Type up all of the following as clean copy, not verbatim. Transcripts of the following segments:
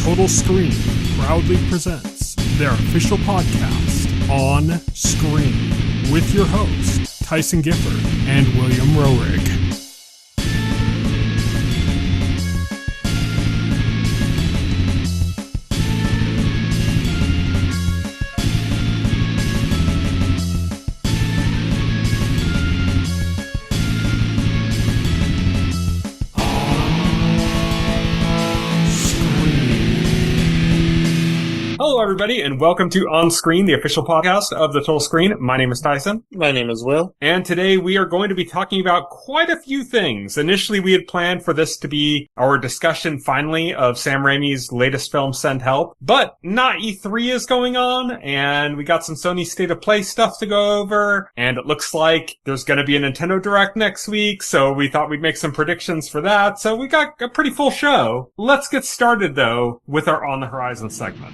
Total Screen proudly presents their official podcast, On Screen, with your hosts, Tyson Gifford and William Rohrig. Hello, everybody, and welcome to On Screen, the official podcast of the Total Screen. My name is Tyson. My name is Will. And today we are going to be talking about quite a few things. Initially, we had planned for this to be our discussion, finally, of Sam Raimi's latest film, Send Help. But not E3 is going on, and we got some Sony State of Play stuff to go over, and it looks like there's going to be a Nintendo Direct next week, so we thought we'd make some predictions for that. So we got a pretty full show. Let's get started, though, with our On the Horizon segment.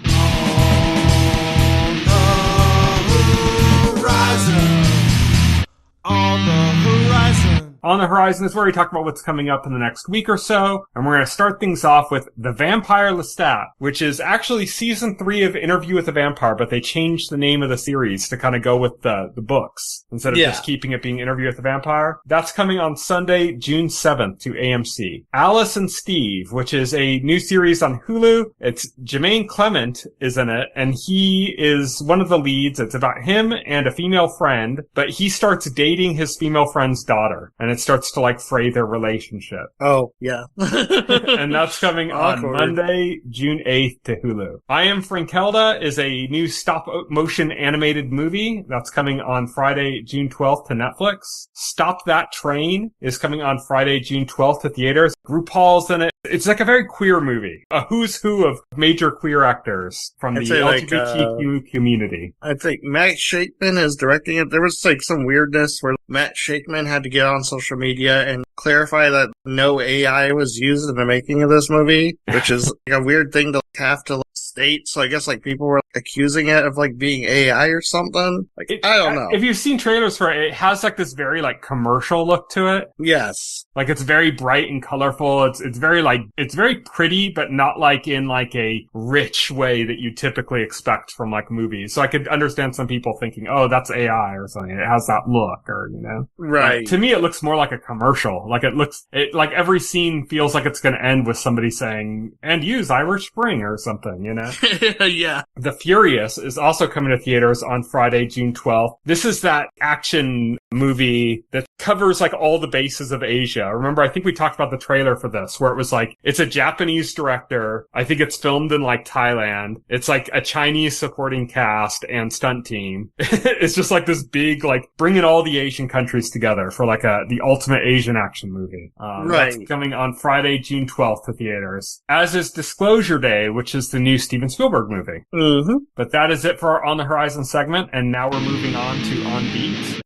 On the horizon. On the Horizon is where we talk about what's coming up in the next week or so, and we're going to start things off with The Vampire Lestat, which is actually season 3 of Interview with the Vampire, but they changed the name of the series to kind of go with the books, instead of just keeping it being Interview with the Vampire. That's coming on Sunday, June 7th to AMC. Alice and Steve, which is a new series on Hulu. It's Jermaine Clement is in it, and he is one of the leads. It's about him and a female friend, but he starts dating his female friend's daughter, and it starts to, fray their relationship. Oh, yeah. And that's coming on Awkward. Monday, June 8th to Hulu. I Am Frankelda is a new stop-motion animated movie that's coming on Friday, June 12th to Netflix. Stop That Train is coming on Friday, June 12th to theaters. RuPaul's in it. It's like a very queer movie. A who's who of major queer actors from the LGBTQ community. I think Matt Shakeman is directing it. There was some weirdness where Matt Shakeman had to get on social media and clarify that no AI was used in the making of this movie, which is a weird thing to have to state. So I guess people were accusing it of being AI or something. I don't know. If you've seen trailers for it, it has this very commercial look to it. Yes. It's very bright and colorful. It's very it's very pretty, but not in a rich way that you typically expect from movies. So I could understand some people thinking, oh, that's AI or something. It has that look, or Right. To me, it looks more like a commercial. Every scene feels like it's going to end with somebody saying, and use Irish Spring or something, Yeah. The Furious is also coming to theaters on Friday, June 12th. This is that action movie that covers all the bases of Asia. Remember, I think we talked about the trailer for this, where it was it's a Japanese director. I think it's filmed in Thailand. It's a Chinese supporting cast and stunt team. It's just this big, bringing all the Asian countries together for the ultimate Asian action movie. Right. That's coming on Friday, June 12th to theaters. As is Disclosure Day, which is the new Steven Spielberg movie. Mm-hmm. But that is it for our On the Horizon segment, and now we're moving on to On Beat.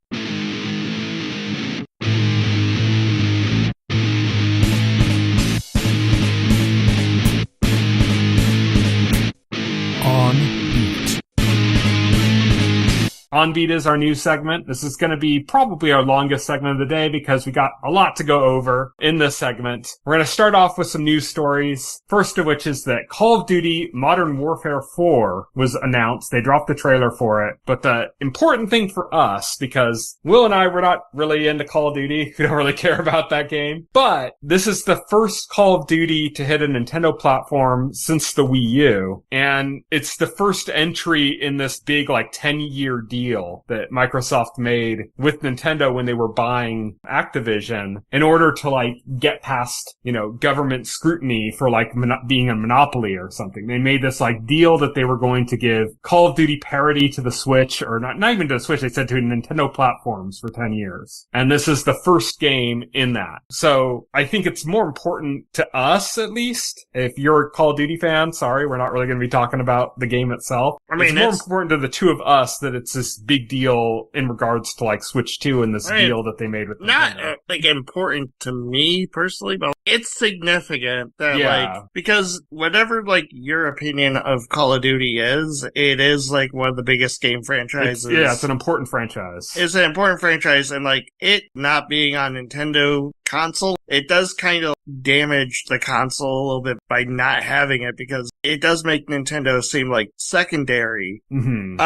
On Beat. On Beat is our new segment. This is going to be probably our longest segment of the day because we got a lot to go over in this segment. We're going to start off with some news stories. First of which is that Call of Duty Modern Warfare 4 was announced. They dropped the trailer for it. But the important thing for us, because Will and I were not really into Call of Duty. We don't really care about that game. But this is the first Call of Duty to hit a Nintendo platform since the Wii U. And it's the first entry in this big 10-year deal that Microsoft made with Nintendo when they were buying Activision in order to get past, government scrutiny for being a monopoly or something. They made this deal that they were going to give Call of Duty parity to the Switch, or not even to the Switch, they said to Nintendo platforms for 10 years. And this is the first game in that. So I think it's more important to us, at least. If you're a Call of Duty fan, sorry, we're not really going to be talking about the game itself. It's more important to the two of us that it's this big deal in regards to Switch 2 and this deal that they made with Nintendo. Not important to me personally, but it's significant that because whatever your opinion of Call of Duty is, it is one of the biggest game franchises. It's an important franchise. It's an important franchise, and it not being on Nintendo console, it does kind of damage the console a little bit by not having it, because it does make Nintendo seem like secondary. Mm-hmm.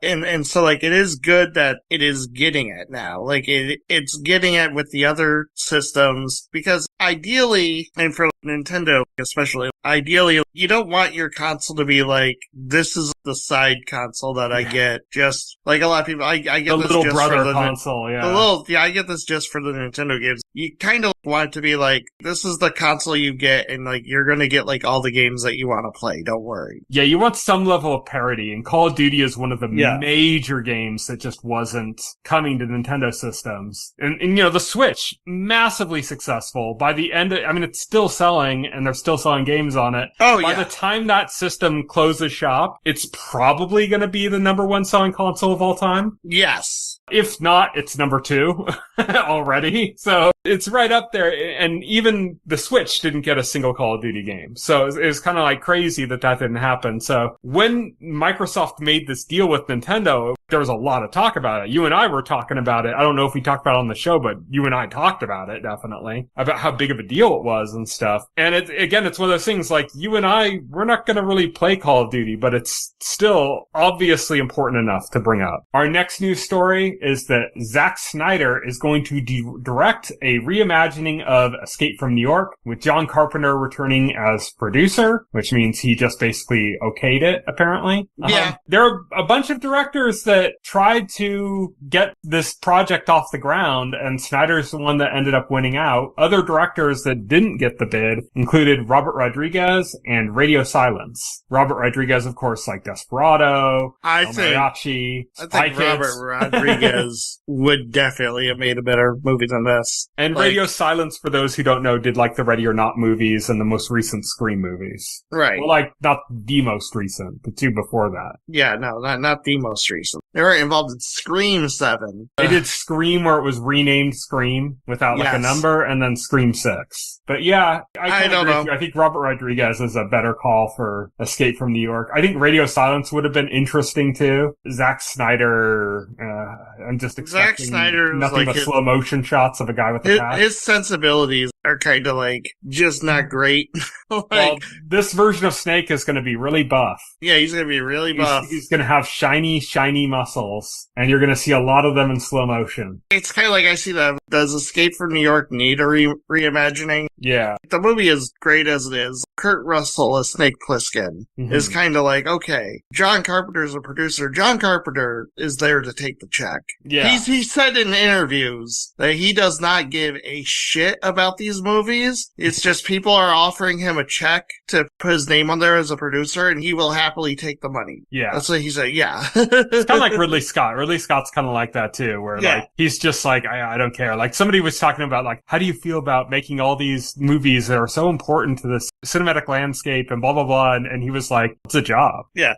And so like it is good that it is getting it now. Like it's getting it with the other systems, because ideally, and for Nintendo especially, ideally you don't want your console to be like, this is the side console that I get. Just like a lot of people, I get the this little just brother for the console, I get this just for the Nintendo games. You kind of want it to be like, this is the console you get, and like you're gonna get like all the games that you want to play. Don't worry. Yeah, you want some level of parity, and Call of Duty is one of the major games that just wasn't coming to Nintendo systems. And you know, the Switch, massively successful. By the end of, I mean, it's still selling, and they're still selling games on it. By the time that system closes shop, it's probably gonna be the number one selling console of all time. Yes. If not, it's number 2 already. So it's right up there. And even the Switch didn't get a single Call of Duty game. So it was kind of like crazy that didn't happen. So when Microsoft made this deal with Nintendo, there was a lot of talk about it. You and I were talking about it. I don't know if we talked about it on the show, but you and I talked about it, definitely, about how big of a deal it was and stuff. And it's one of those things like, you and I, we're not going to really play Call of Duty, but it's still obviously important enough to bring up. Our next news story is that Zack Snyder is going to direct a reimagining of Escape from New York, with John Carpenter returning as producer, which means he just basically okayed it, apparently. Yeah. There are a bunch of directors that tried to get this project off the ground, and Snyder's the one that ended up winning out. Other directors that didn't get the bid included Robert Rodriguez and Radio Silence. Robert Rodriguez, of course, like Desperado, Mariachi, I think Robert Rodriguez would definitely have made a better movie than this. And Radio Silence, for those who don't know, did like the Ready or Not movies and the most recent Scream movies. Right. Well, like, not the most recent, the 2 before that. Yeah, no, not the most recent. They were involved in Scream 7. They did Scream, where it was renamed Scream without like a number, and then Scream 6. But yeah, I don't know. I think Robert Rodriguez is a better call for Escape from New York. I think Radio Silence would have been interesting too. Zack Snyder, I'm just expecting nothing but slow motion shots of a guy with a patch. His sensibilities are kind of like just not great. Well, this version of Snake is going to be really buff. Yeah, he's going to be really buff. He's going to have shiny muscles, and you're going to see a lot of them in slow motion. It's kind of like I see that. Does Escape from New York need a reimagining? Yeah. The movie is great as it is. Kurt Russell as Snake Plissken is kind of like, okay, John Carpenter's a producer. John Carpenter is there to take the check. Yeah. He said in interviews that he does not give a shit about these movies. It's just people are offering him a check to put his name on there as a producer, and he will happily take the money. Yeah. That's what he said, yeah. It's kind of like Ridley Scott. Ridley Scott's kind of like that too, where like, he's just like, I don't care. Like somebody was talking about like, how do you feel about making all these movies that are so important to this cinematic landscape and blah, blah, blah. And he was like, it's a job. Yeah.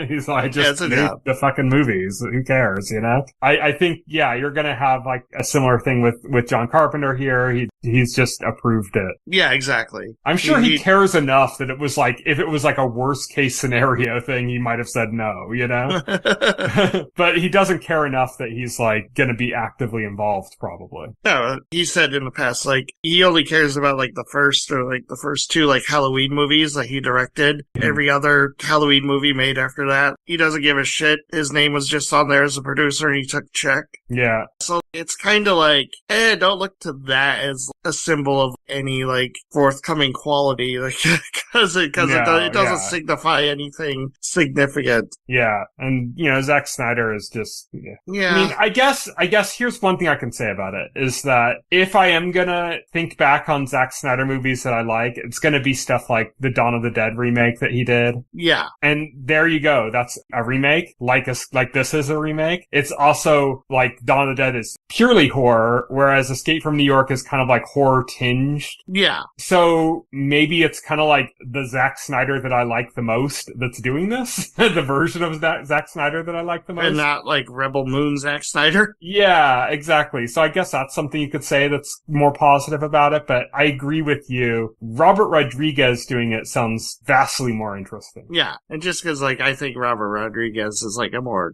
He's like, I just made the fucking movies. Who cares, you know? I think, you're going to have like a similar thing with John Carpenter here. He's just approved it. Yeah, exactly. I'm sure he cares enough that it was like, if it was like a worst case scenario thing, he might have said no, you know? But he doesn't care enough that he's like going to be actively involved, probably. No, he said in the past, like, he only cares about like the first 2 like Halloween movies that he directed. Every other Halloween movie made after that, he doesn't give a shit. His name was just on there as a producer, and he took a check. Yeah. So it's kind of like, don't look to that as a symbol of any like forthcoming quality, like, because it doesn't signify anything significant. Yeah, and you know, Zack Snyder is just. Yeah. I mean, I guess here's one thing I can say about it is that if I am gonna think back on Zack Snyder movies that I like, it's gonna be stuff like the Dawn of the Dead remake that he did. Yeah. And there you go. That's a remake. Like this is a remake. It's also like Dawn of the Dead is purely horror, whereas Escape from New York is kind of like horror tinged. Yeah. So maybe it's kind of like the Zack Snyder that I like the most that's doing this. The version of Zack Snyder that I like the most. And not like Rebel Moon Zack Snyder. Yeah, exactly. So I guess that's something you could say that's more positive about it, but I agree with you. Robert Rodriguez doing it sounds vastly more interesting. Yeah. And just because like I think Robert Rodriguez is like a more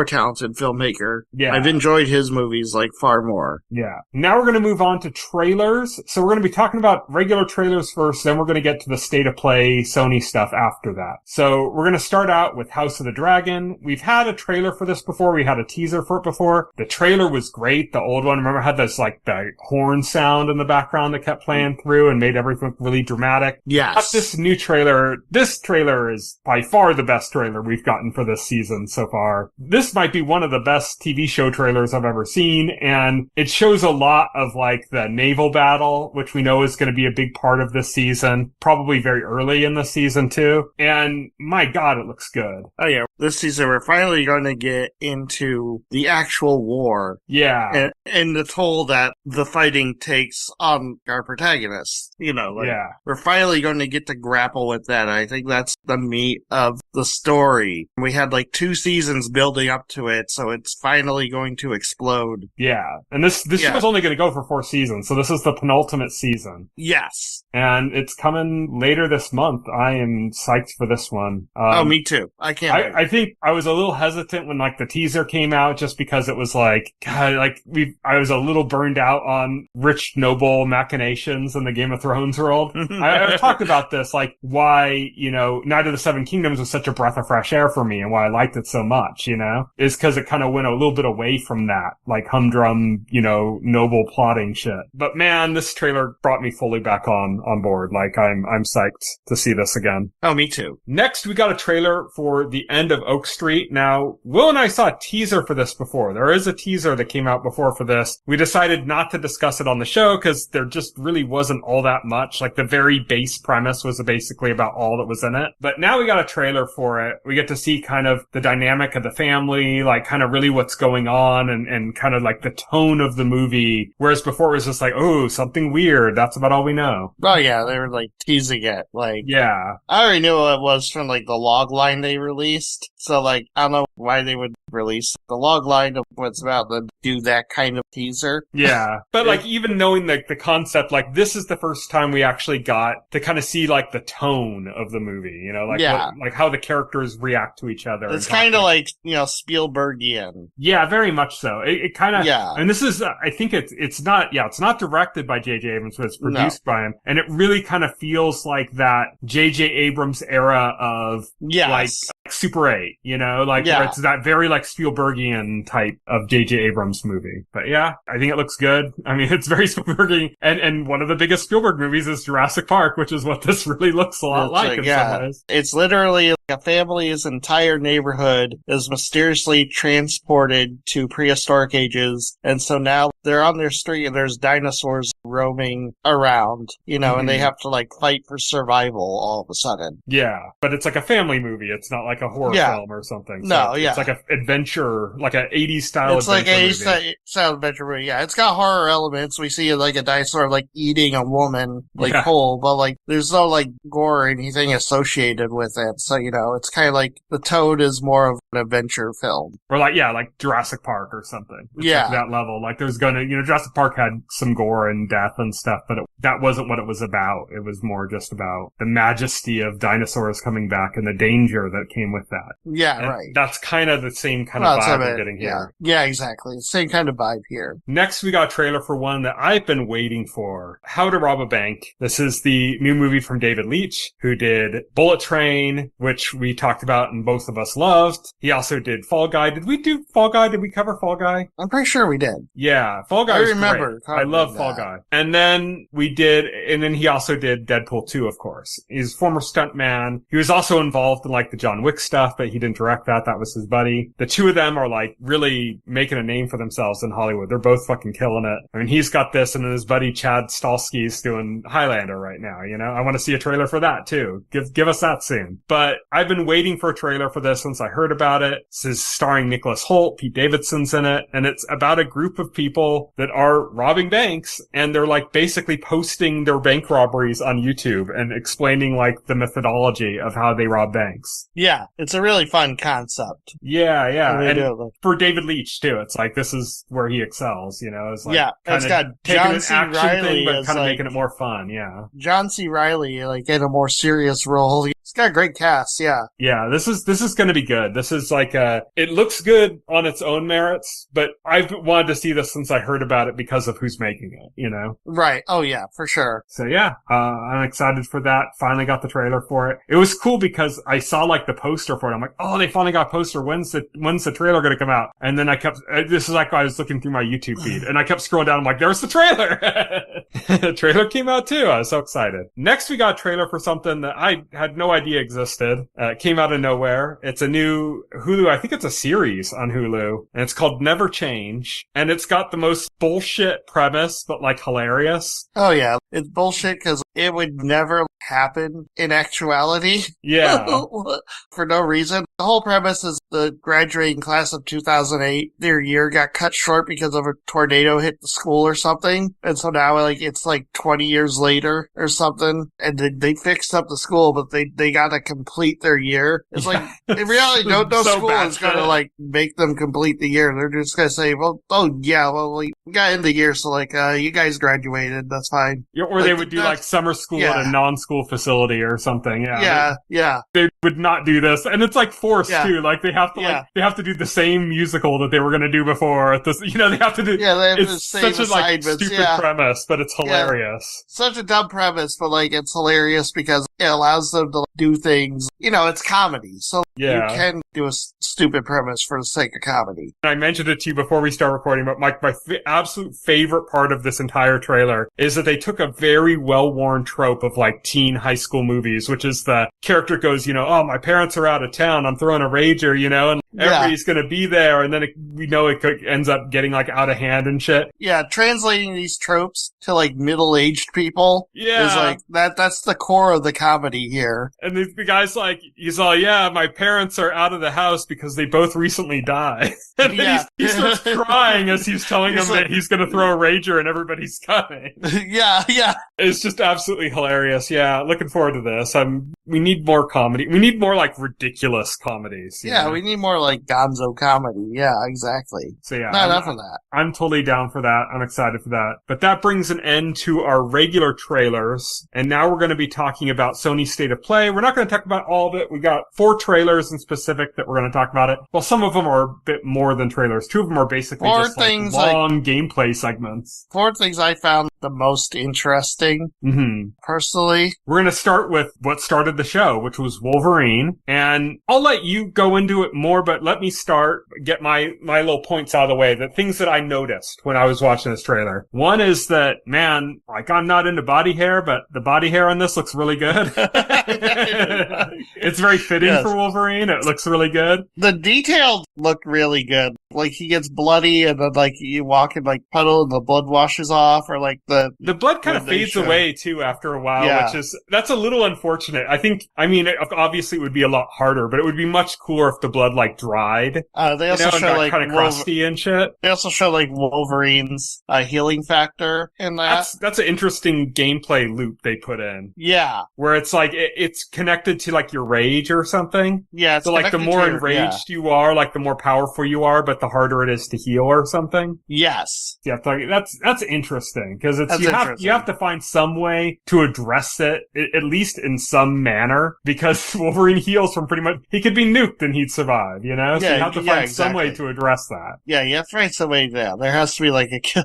talented filmmaker. Yeah. I've enjoyed his movies like far more. Yeah. Now we're going to move on to trailers. So we're going to be talking about regular trailers first, then we're going to get to the State of Play Sony stuff after that. So we're going to start out with House of the Dragon. We've had a trailer for this before. We had a teaser for it before. The trailer was great. The old one, remember, had this like the horn sound in the background that kept playing through and made everything really dramatic. Yes. But this new trailer, this trailer is by far the best trailer we've gotten for this season so far. This might be one of the best TV show trailers I've ever seen, and it shows a lot of like the naval battle, which we know is going to be a big part of this season, probably very early in the season too. And my God, it looks good. Oh yeah, this season we're finally going to get into the actual war. Yeah. And the toll that the fighting takes on our protagonists. We're finally going to get to grapple with that. I think that's the meat of the story. We had like 2 seasons building up to it, so it's finally going to explode. Yeah. And this show's only going to go for 4 seasons, so this is the penultimate season. Yes. And it's coming later this month. I am psyched for this one. Me too. I can't wait. I think I was a little hesitant when like the teaser came out just because it was like, God, like I was a little burned out on rich noble machinations in the Game of Thrones world. I've talked about this, like why, Night of the Seven Kingdoms was such a breath of fresh air for me and why I liked it so much, is because it kind of went a little bit away from that, like humdrum, noble plotting shit. But man, this trailer brought me fully back on board. Like I'm psyched to see this again. Oh, me too. Next, we got a trailer for The End of Oak Street. Now, Will and I saw a teaser for this before. There is a teaser that came out before for this. We decided not to discuss it on the show because there just really wasn't all that much. Like the very base premise was basically about all that was in it. But now we got a trailer for it. We get to see kind of the dynamic of the family, like kind of really what's going on and kind of like the tone of the movie. Whereas before it was just like, oh, something weird. That's about all we know. Oh yeah, they were like teasing it. Like, yeah. I already knew what it was from like the log line they released. So like, I don't know why they would release the log line of what's about to do that kind of teaser. Yeah. But like even knowing the concept, like this is the first time we actually got to kind of see like the tone of the movie, like how the characters react to each other. It's kind of like, Spielbergian. Yeah, very much so. It kind of, yeah. And this is, I think it's not directed by J.J. Abrams, but it's produced by him. And it really kind of feels like that J.J. Abrams era of like Super 8, where it's that very like Spielbergian type of J.J. Abrams movie. But yeah, I think it looks good. I mean, it's very Spielbergian. And one of the biggest Spielberg movies is Jurassic Park, which is what this really looks a lot like in some ways. It's literally a family's entire neighborhood is mysteriously transported to prehistoric ages. And so now they're on their street and there's dinosaurs roaming around, and they have to like fight for survival all of a sudden. Yeah, but it's like a family movie. It's not like a horror film or something. So it's like an adventure, like an 80s style it's adventure movie. It's like 80s style adventure movie, yeah. It's got horror elements. We see like a dinosaur like eating a woman whole, but like there's no like gore or anything associated with it. So, it's kind of like the tone is more of an adventure film. Or like Jurassic Park or something. It's like that level. Like there's Jurassic Park had some gore and death and stuff, but that wasn't what it was about. It was more just about the majesty of dinosaurs coming back and the danger that came with that. Yeah, and right. That's kind of the same kind of vibe we're getting here. Yeah, exactly. Same kind of vibe here. Next, we got a trailer for one that I've been waiting for. How to Rob a Bank. This is the new movie from David Leitch, who did Bullet Train, which we talked about and both of us loved. He also did Fall Guy. Did we do Fall Guy? Did we cover Fall Guy? I'm pretty sure we did. Yeah, Fall Guy was remember. Great. I love Fall Guy. And then he also did Deadpool 2, of course. He's a former stuntman. He was also involved in like the John Wick stuff, but he didn't direct that. That was his buddy. The two of them are like really making a name for themselves in Hollywood. They're both fucking killing it. I mean, he's got this, and then his buddy Chad Stahelski's doing Highlander right now, I want to see a trailer for that too. Give us that soon. But I've been waiting for a trailer for this since I heard about it. This is starring Nicholas Hoult, Pete Davidson's in it, and it's about a group of people that are robbing banks, and they're like basically posting their bank robberies on YouTube and explaining like the methodology of how they rob banks. Yeah, it's a really fun concept. Yeah. And for David Leitch too, it's like this is where he excels, It's like it's got John C. Reilly but kind of making it more fun. Yeah, John C. Reilly like in a more serious role. It's got a great cast, yeah. Yeah, this is going to be good. This is like it looks good on its own merits, but I've wanted to see this since I heard about it because of who's making it, you know? Right. Oh, yeah, for sure. So yeah, I'm excited for that. Finally got the trailer for it. It was cool because I saw like the poster for it. I'm like, oh, they finally got a poster. When's the trailer going to come out? And then I kept, this is like I was looking through my YouTube feed and I kept scrolling down. I'm like, there's the trailer. The trailer came out too. I was so excited. Next, we got a trailer for something that I had no idea existed. It came out of nowhere. It's a new Hulu. I think it's a series on Hulu and it's called Never Change. And it's got the most bullshit premise, but like hilarious. Oh yeah. It's bullshit because it would never happen in actuality. Yeah. For no reason. The whole premise is the graduating class of 2008, their year got cut short because of a tornado hit the school or something. And so now it's like 20 years later or something. And they fixed up the school, but they got to complete their year. It's like, in reality, no so school is going to like make them complete the year. They're just going to say, well, we got in the year. So you guys graduated. That's fine. Yeah, or they would do like summer school at a non-school facility or something. Yeah. They would not do this. And it's like forced too. Like they have to they have to do the same musical that they were going to do before. They have to do. Yeah, they have it's the same such a like stupid premise, but it's hilarious. Such a dumb premise, but like it's hilarious because it allows them to do things. It's comedy, so you can do a stupid premise for the sake of comedy. I mentioned it to you before we start recording, but my absolute favorite part of this entire trailer is that they took a very well-worn trope of like teen high school movies, which is the character goes, oh, my parents are out of town, I'm throwing a rager, and everybody's going to be there, and then it ends up getting like out of hand and shit. Yeah, translating these tropes to like middle-aged people is like that's the core of the comedy here. And the guy's like, he's all, my parents are out of the house because they both recently died. And then he starts crying as he's telling them that he's going to throw a rager and everybody's coming. Yeah. It's just absolutely hilarious. Yeah, looking forward to this. We need more comedy. We need more like ridiculous comedies. Yeah, we need more like gonzo comedy. Yeah, exactly. So yeah. Not enough of that. I'm totally down for that. I'm excited for that. But that brings an end to our regular trailers. And now we're going to be talking about Sony State of Play. We're not going to talk about all of it. We got 4 trailers in specific that we're going to talk about it. Well, some of them are a bit more than trailers. 2 of them are basically just like long gameplay segments. 4 things I found the most interesting, personally. We're going to start with what started the show, which was Wolverine. And I'll let you go into it more, but let me get my little points out of the way. The things that I noticed when I was watching this trailer. One is that, man, like I'm not into body hair, but the body hair on this looks really good. It's very fitting for Wolverine. It looks really good. The details look really good. Like he gets bloody and then like you walk in like puddle and the blood washes off, or like the blood kind of fades away too after a while, that's a little unfortunate. Obviously it would be a lot harder, but it would be much cooler if the blood like dried. They also show like kind of crusty and shit. They also show like Wolverine's healing factor in that. That's an interesting gameplay loop they put in. Yeah, where it's like it's connected to like your rage or something. Yeah, so like the more enraged you are, like the more powerful you are, but the harder it is to heal or something. Yes. Yeah, that's interesting because you have to find some way to address it, at least in some manner, because Wolverine heals from pretty much, he could be nuked and he'd survive, so you have to find some way to address that. Yeah, you have to find some way there has to be like a kill,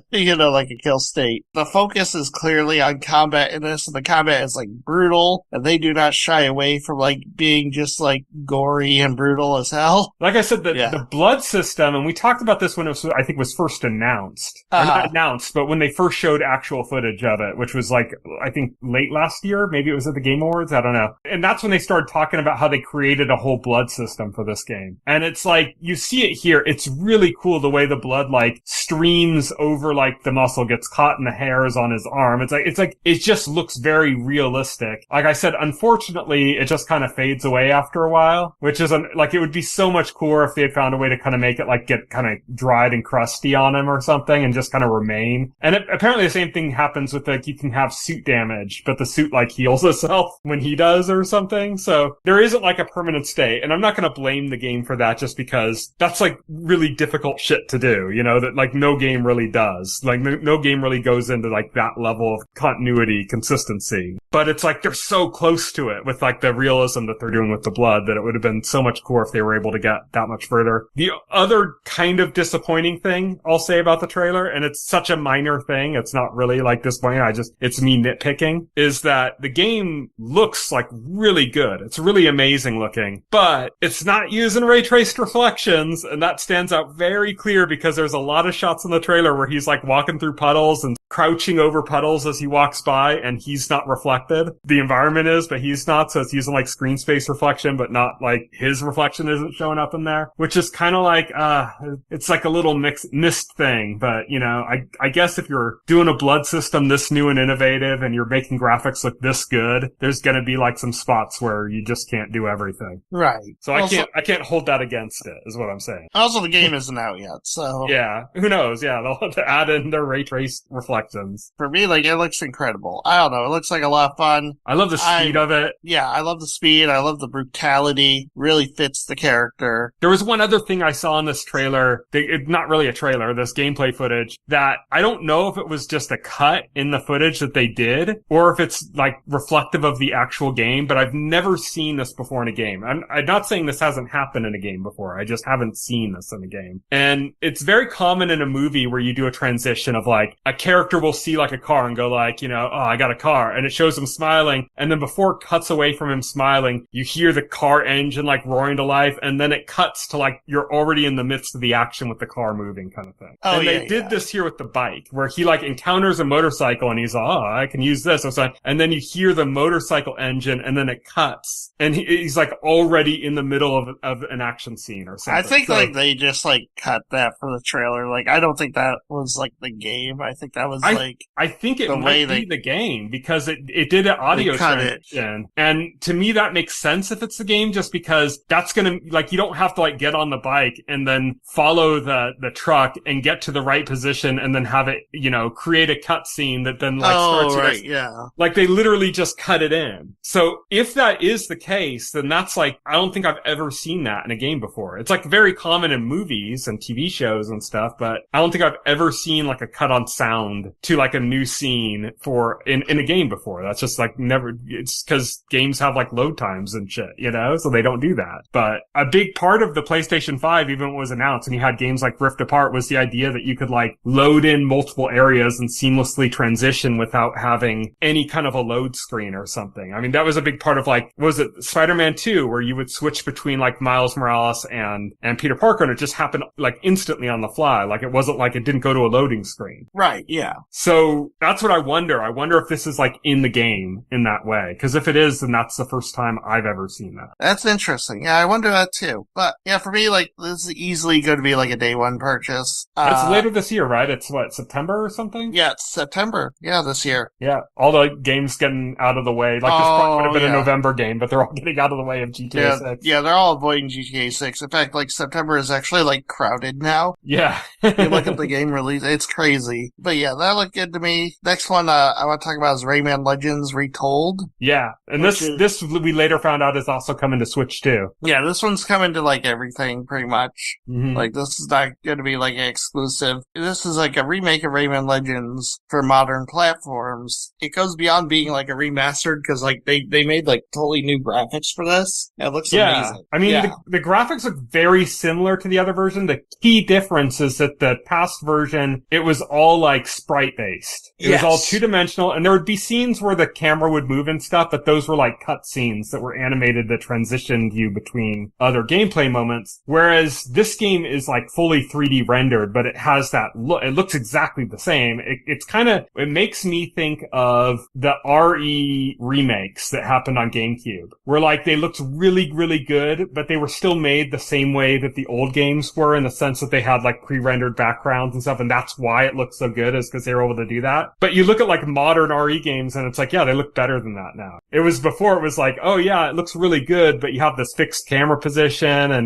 like a kill state. The focus is clearly on combat in this, and the combat is like brutal, and they do not shy away from like being just like gory and brutal as hell. Like I said, the blood system, and we talked about this when it was first announced. Or not announced, but when they first showed actual footage of it, which was like, I think late last year, maybe it was at the Game Awards, I don't know. And that's when they started talking about how they created a whole blood system for this game. And it's like, you see it here, it's really cool the way the blood like streams over like the muscle, gets caught in the hairs on his arm. It's like, it just looks very realistic. Like I said, unfortunately, it just kind of fades away after a while, which is like, it would be so much cooler if they had found a way to kind of make it like get kind of dried and crusty on him or something and just kind of remain. And apparently the same thing happens with like, you can have suit damage, but the suit like heals itself when he does or something. So there isn't like a permanent state. And I'm not going to blame the game for that just because that's like really difficult shit to do, you know, that like no game really does. Like no game really goes into like that level of continuity, consistency. But it's like they're so close to it with like the realism that they're doing with the blood that it would have been so much cooler if they were able to get that much further. The other kind of disappointing thing I'll say about the trailer, and it's such a minor thing, it's not really like disappointing, it's me nitpicking, is that the game looks like really good. It's really amazing looking, but it's not using ray traced reflections, and that stands out very clear because there's a lot of shots in the trailer where he's like walking through puddles and crouching over puddles as he walks by, and he's not reflected. The environment is, but he's not, so it's using like screen space reflection, but not like his reflection isn't showing up in there, which is kind of like, it's like a little missed thing. But, you know, I guess if you're doing a blood system this new and innovative and you're making graphics look this good, there's gonna be like some spots where you just can't do everything. Right. So I can't hold that against it, is what I'm saying. Also, the game isn't out yet, so. Yeah, who knows? Yeah, they'll have to add in their ray traced reflections. For me, like, it looks incredible. I don't know, it looks like a lot of fun. I love the speed of it. Yeah, I love the speed, I love the brutality, really fits the character. There was one other thing I saw in this trailer, not really a trailer, this gameplay footage, that I don't know if it was just a cut in the footage that they did, or if it's like reflective of the actual game, but I've never seen this before in a game. I'm not saying this hasn't happened in a game before, I just haven't seen this in a game. And it's very common in a movie where you do a transition of like, a character will see like a car and go like, you know, oh, I got a car, and it shows him smiling, and then before it cuts away from him smiling, you hear the car engine like roaring to life, and then it cuts to like, you're already in the midst of the action with the car moving kind of thing. Oh, and they did this here with the bike, where he like encounters a motorcycle and he's like, oh, I can use this. And then you hear the motorcycle engine and then it cuts and he's like already in the middle of an action scene or something. I think like they just like cut that for the trailer. Like, I don't think that was like the game. I think that was I think it might be the game because it did an audio transition. And to me, that makes sense if it's the game, just because that's gonna, like, you don't have to like get on the bike and then follow the truck and get to the right position and then have it, you know, create a cut scene that then like starts. Right, yeah. Like they literally just cut it in. So if that is the case, then that's like, I don't think I've ever seen that in a game before. It's like very common in movies and TV shows and stuff, but I don't think I've ever seen like a cut on sound to like a new scene in a game before. That's just like never, it's because games have like load times and shit, you know, so they don't do that. But a big part of the PlayStation 5, even when it was announced and you had games like Rift Apart, was the idea that you could like load in multiple areas and seamlessly transition without having any kind of a load screen or something. I mean, that was a big part of like, what was it, Spider-Man 2, where you would switch between like Miles Morales and Peter Parker, and it just happened like instantly on the fly. Like it wasn't like it didn't go to a loading screen. Right, yeah. So that's what I wonder. I wonder if this is like in the game in that way. Because if it is, then that's the first time I've ever seen that. That's interesting. Yeah, I wonder that too. But yeah, for me, like, this is easily going to be like a day one purchase. It's later this year, right? It's what, September or something? Yeah, it's September. Yeah, this year. Yeah, all the games getting out of the way. Like, this probably would have been a November game, but they're all getting out of the way of GTA 6. Yeah, they're all avoiding GTA 6. In fact, like, September is actually, like, crowded now. Yeah. You look at the game release, it's crazy. But yeah, that looked good to me. Next one I want to talk about is Rayman Legends Retold. Yeah, and this we later found out is also coming to Switch too. Yeah, this one's coming to, like, everything, pretty much. Mm-hmm. Like, this is not going to be, like, an exclusive. This is, like, a remake of Rayman Legends for modern platforms. It goes beyond being, like, a remastered, because, like, they made, like, totally new graphics for this. It looks amazing. I mean, the graphics look very similar to the other version. The key difference is that the past version, it was all, like, sprite-based. It was all two-dimensional, and there would be scenes where the camera would move and stuff, but those were, like, cut scenes that were animated that transitioned you between other gameplay moments. Whereas this game is, like, fully 3D rendered, but it has that look. It looks exactly the same. It makes me think of the RE remakes that happened on GameCube, where, like, they looked really, really good, but they were still made the same way that the old games were, in the sense that they had, like, pre-rendered backgrounds and stuff, and that's why it looks so good, is because because they were able to do that. But you look at like modern RE games and it's like, yeah, they look better than that now. It was before it was like, oh yeah, it looks really good, but you have this fixed camera position and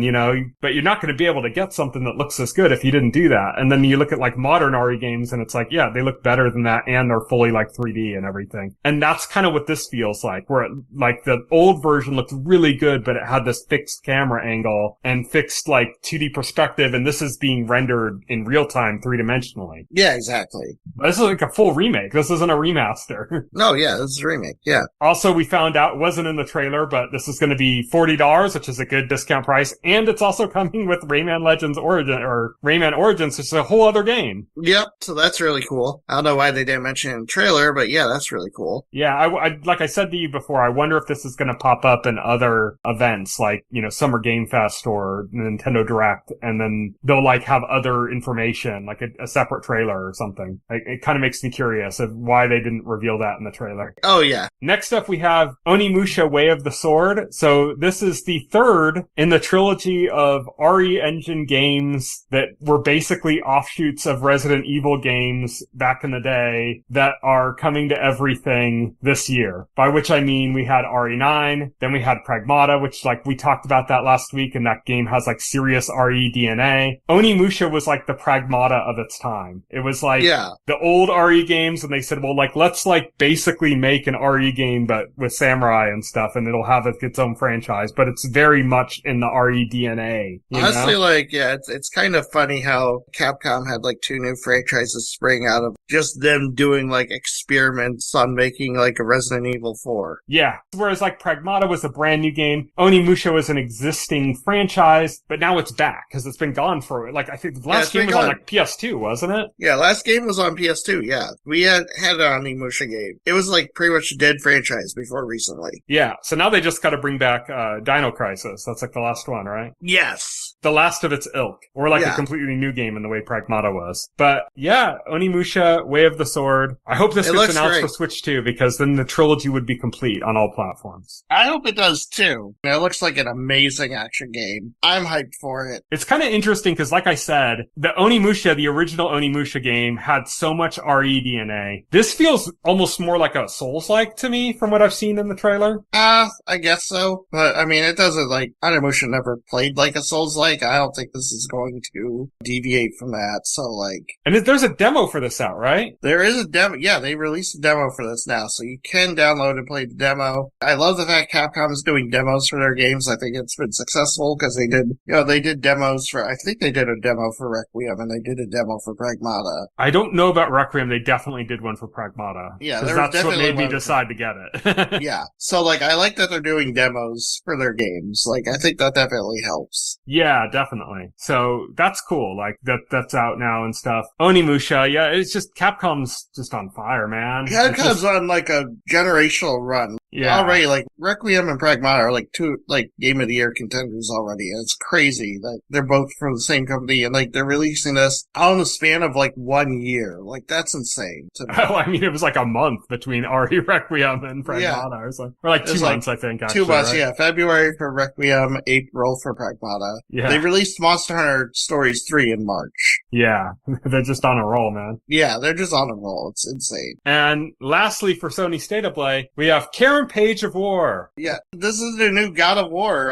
but you're not going to be able to get something that looks this good if you didn't do that. And then you look at like modern RE games and it's like, yeah, they look better than that and they're fully like 3D and everything. And that's kind of what this feels like, where like the old version looked really good, but it had this fixed camera angle and fixed like 2D perspective, and this is being rendered in real time 3-dimensionally. Yeah, exactly. But this is like a full remake. This isn't a remaster. No, yeah, this is a remake. Yeah. Also, we found out, it wasn't in the trailer, but this is going to be $40, which is a good discount price, and it's also coming with Rayman Legends Origin, or Rayman Origins, which is a whole other game. Yep, so that's really cool. I don't know why they didn't mention it in the trailer, but yeah, that's really cool. Yeah, I like I said to you before, I wonder if this is going to pop up in other events, like, Summer Game Fest or Nintendo Direct, and then they'll like have other information, like a separate trailer or something. It kind of makes me curious of why they didn't reveal that in the trailer. Oh, yeah. Next up, we have Onimusha Way of the Sword. So this is the third in the trilogy of RE Engine games that were basically offshoots of Resident Evil games back in the day that are coming to everything this year. By which I mean we had RE9, then we had Pragmata, which like we talked about that last week, and that game has like serious RE DNA. Onimusha was like the Pragmata of its time. It was like the old RE games, and they said, well, like, let's like basically make an RE game, but with samurai and stuff, and it'll have its own franchise, but it's very much in the RE DNA. Honestly, like, yeah, it's kind of funny how Capcom had like 2 new franchises spring out of just them doing like experiments on making like a Resident Evil 4. Yeah. Whereas like Pragmata was a brand new game, Onimusha was an existing franchise, but now it's back because it's been gone for like, I think the last game was on like PS2, wasn't it? Yeah, last game was on PS2, yeah. We had an Onimusha game. It was like pretty much a dead franchise before recently. Yeah, so now they just got to bring back Dino Crisis. That's like the last one, right? Yes. The last of its ilk, or like a completely new game in the way Pragmata was. But yeah, Onimusha, Way of the Sword. I hope this gets announced for Switch too, because then the trilogy would be complete on all platforms. I hope it does too. It looks like an amazing action game. I'm hyped for it. It's kind of interesting because, like I said, the Onimusha, the original Onimusha game, had so much RE DNA. This feels almost more like a Souls-like to me from what I've seen in the trailer. I guess so. But I mean, it doesn't like Onimusha never played like a Souls-like. I don't think this is going to deviate from that. So like, and there's a demo for this out, right? There is a demo. Yeah, they released a demo for this now, so you can download and play the demo. I love the fact Capcom is doing demos for their games. I think it's been successful because they did demos for. I think they did a demo for Requiem and they did a demo for Pragmata. I don't know about Requiem. They definitely did one for Pragmata. Yeah, that's what made me decide to get it. Yeah, so like I like that they're doing demos for their games. Like I think that definitely helps. Yeah, definitely. So that's cool. Like that's out now and stuff. Onimusha, yeah, it's just Capcom's just on fire, man. Capcom's on like a generational run. Yeah. Already, like, Requiem and Pragmata are like 2, like, Game of the Year contenders already. And it's crazy that they're both from the same company and, like, they're releasing this out in the span of, like, 1 year. Like, that's insane to me. Oh, I mean, it was like a month between RE Requiem and Pragmata or something. Or like 2 months, I think, actually. 2 months, right? Yeah. February for Requiem, April for Pragmata. Yeah. They released Monster Hunter Stories 3 in March. Yeah. They're just on a roll, man. Yeah, they're just on a roll. It's insane. And lastly, for Sony State of Play, we have Karen Page of War. Yeah, this is the new God of War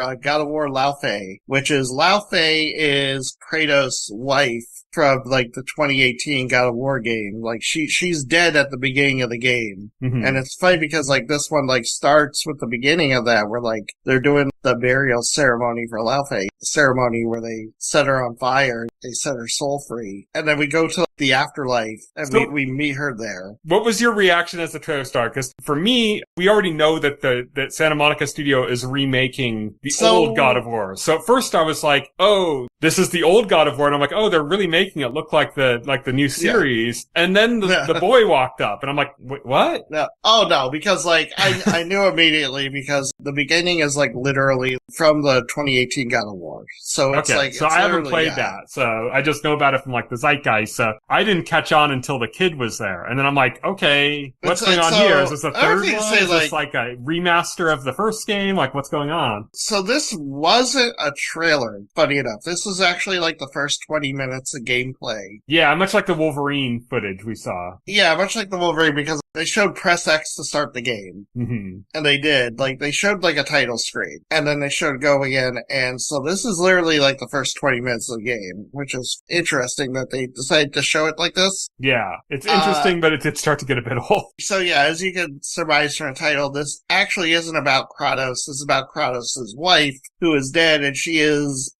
Lao Fei, which is Lao Fei is Kratos' wife from like the 2018 God of War game. Like she's dead at the beginning of the game. Mm-hmm. And it's funny because like this one like starts with the beginning of that where like they're doing the burial ceremony for Lao Fei, the ceremony where they set her on fire, they set her soul free. And then we go to the afterlife and we meet her there. What was your reaction as the trailer started? Because for me, we already know that that Santa Monica Studio is remaking the old God of War. So at first I was like, oh, this is the old God of War. And I'm like, oh, they're really making it look like the new series. Yeah. And then the boy walked up and I'm like, wait, what? No. Oh, no, because like I knew immediately because the beginning is like literally from the 2018 God of War. So it's like, so I haven't played that. So I just know about it from like the zeitgeist. So I didn't catch on until the kid was there. And then I'm like, okay, what's going on here? Is this a third one? Is this like a remaster of the first game? Like, what's going on? So this wasn't a trailer, funny enough. This was actually like the first 20 minutes of gameplay. Yeah, much like the Wolverine footage we saw. Yeah, much like the Wolverine, because they showed press X to start the game. Mm-hmm. And they did. Like, they showed like a title screen. And then they showed go again. And so this is literally like the first 20 minutes of the game, which is interesting that they decided to show it like this. Yeah, it's interesting, but it did start to get a bit old. So yeah, as you can surmise from the title, this actually isn't about Kratos. This is about Kratos' wife, who is dead, and she is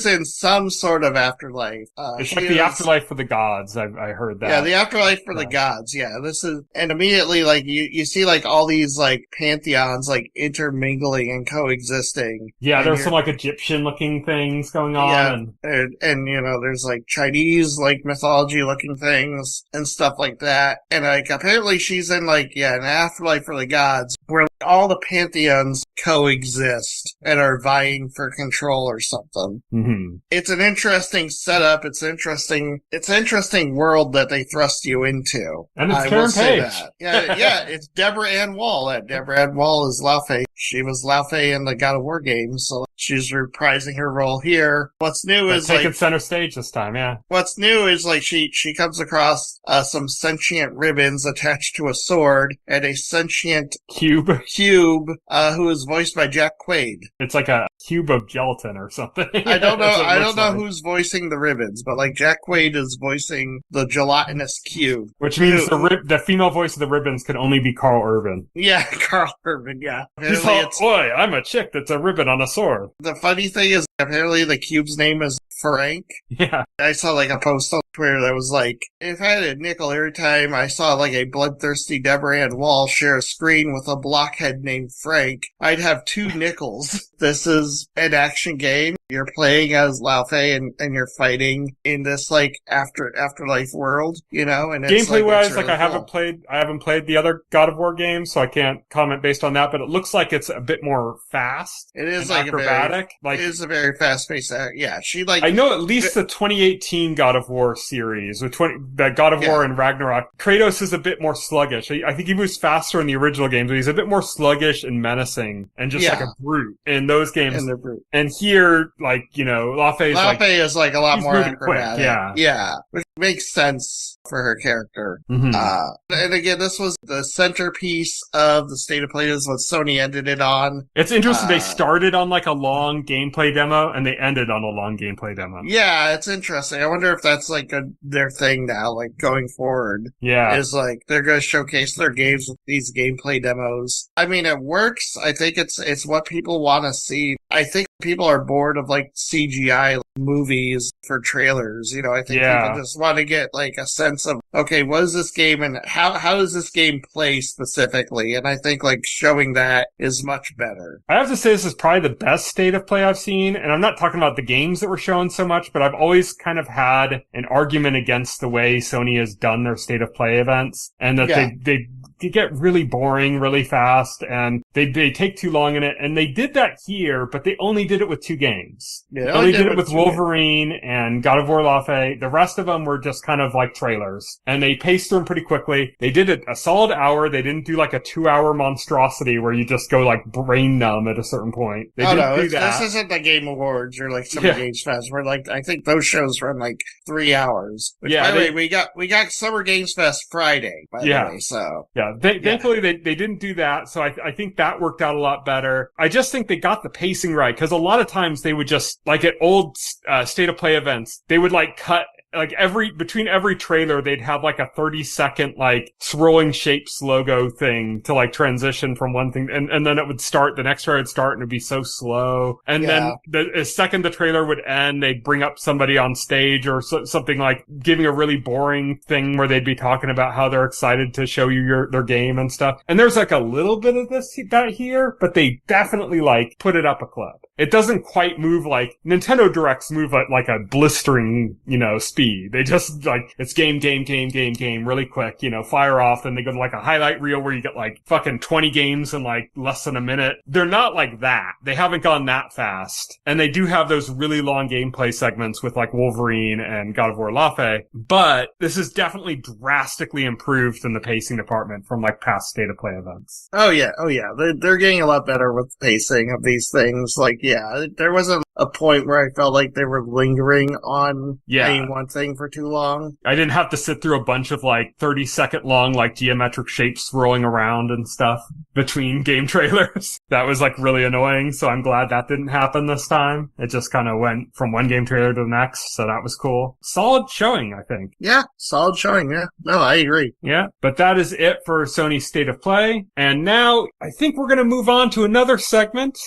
in some sort of afterlife. It's like the afterlife for the gods. I heard that. Yeah, the afterlife for the gods. Yeah, this is, and immediately like you see like all these like pantheons like intermingling and coexisting. Yeah, there's some like Egyptian looking things going on. Yeah, and you know, there's like Chinese like mythology looking things and stuff like that. And like apparently she's in like, yeah, an afterlife for the gods where like, all the pantheons coexist and are vying for control or something. Mm-hmm. It's an interesting setup. It's an interesting world that they thrust you into. And it's Karen Page. Yeah, it's Deborah Ann Wall. Deborah Ann Wall is Lao Fei. She was Lao Fei in the God of War games, so she's reprising her role here. What's new is taking center stage this time, yeah. What's new is like she comes across some sentient ribbons attached to a sword and a sentient cube who is voiced by Jack Quaid. It's like a cube of gelatin or something. I don't know who's voicing the ribbons, but like Jack Quaid is voicing the gelatinous cube. Which means the female voice of the ribbons can only be Carl Urban. Yeah, Carl Urban, yeah. He's all, boy, I'm a chick that's a ribbon on a sword. The funny thing is, apparently the cube's name is Frank. Yeah. I saw like a post on Twitter that was like, if I had a nickel every time I saw like a bloodthirsty Deborah Ann Wall share a screen with a blockhead named Frank, I'd have 2 nickels. This is an action game. You're playing as Lao Fei and you're fighting in this like afterlife world, you know, and it's gameplay wise, really I haven't played the other God of War games, so I can't comment based on that, but it looks like it's a bit more fast. It is like acrobatic. It is a very fast paced yeah. I know at least the 2018 God of War series, the God of War and Ragnarok, Kratos is a bit more sluggish. I think he was faster in the original games, but he's a bit more sluggish and menacing and just like a brute in those games. And here, like, you know, Lao Fei is like a lot more acrobatic. Quick, yeah. Which makes sense for her character. Mm-hmm. And again, this was the centerpiece of the State of Play. This is what Sony ended it on. It's interesting. They started on like a long gameplay demo and they ended on a long gameplay demo. Yeah, it's interesting. I wonder if that's like their thing now, like going forward. Yeah. Is like they're going to showcase their games with these gameplay demos. I mean, it works. I think it's what people want to see. I think people are bored of like CGI movies for trailers. You know, I think people just want to get like a sense of, okay, what is this game and how does this game play specifically? And I think like showing that is much better. I have to say this is probably the best State of Play I've seen. And I'm not talking about the games that were shown so much, but I've always kind of had an argument against the way Sony has done their State of Play events and that they get really boring really fast and they take too long in it. And they did that here, but they only did it with 2 games. Yeah, they only did it with Wolverine and God of War La Fei. The rest of them were just kind of like trailers. And they paced through them pretty quickly. They did it a solid hour. They didn't do like a 2-hour monstrosity where you just go like brain numb at a certain point. They didn't do that. This isn't the Game Awards or like Summer Games Fest where like, I think those shows run like 3 hours. Which, by the way, we got Summer Games Fest Friday, by the way, so. Yeah. Thankfully they didn't do that. So I think that worked out a lot better. I just think they got the pacing right because a lot of times they would just, like at old State of Play events, they would like cut like between every trailer, they'd have like a 30-second like swirling shapes logo thing to like transition from one thing. And then it would start, the next trailer would start and it'd be so slow. And then the second the trailer would end, they'd bring up somebody on stage or something like giving a really boring thing where they'd be talking about how they're excited to show you their game and stuff. And there's like a little bit of that here, but they definitely like put it up a clip. It doesn't quite move like Nintendo Directs move at like a blistering, you know, speed. movie. They just, like, it's game, really quick, fire off, then they go to, like, a highlight reel where you get, like, fucking 20 games in, like, less than a minute. They're not like that. They haven't gone that fast. And they do have those really long gameplay segments with, like, Wolverine and God of War Lafe. But this is definitely drastically improved in the pacing department from, like, past State of Play events. Oh yeah. They're getting a lot better with the pacing of these things. Like, yeah, there wasn't a point where I felt like they were lingering on any one thing for too long. I didn't have to sit through a bunch of, like, 30-second long, like, geometric shapes swirling around and stuff between game trailers. That was, like, really annoying, so I'm glad that didn't happen this time. It just kind of went from one game trailer to the next, so that was cool. Solid showing, I think. Yeah, solid showing, yeah. No, I agree. Yeah, but that is it for Sony State of Play. And now, I think we're going to move on to another segment.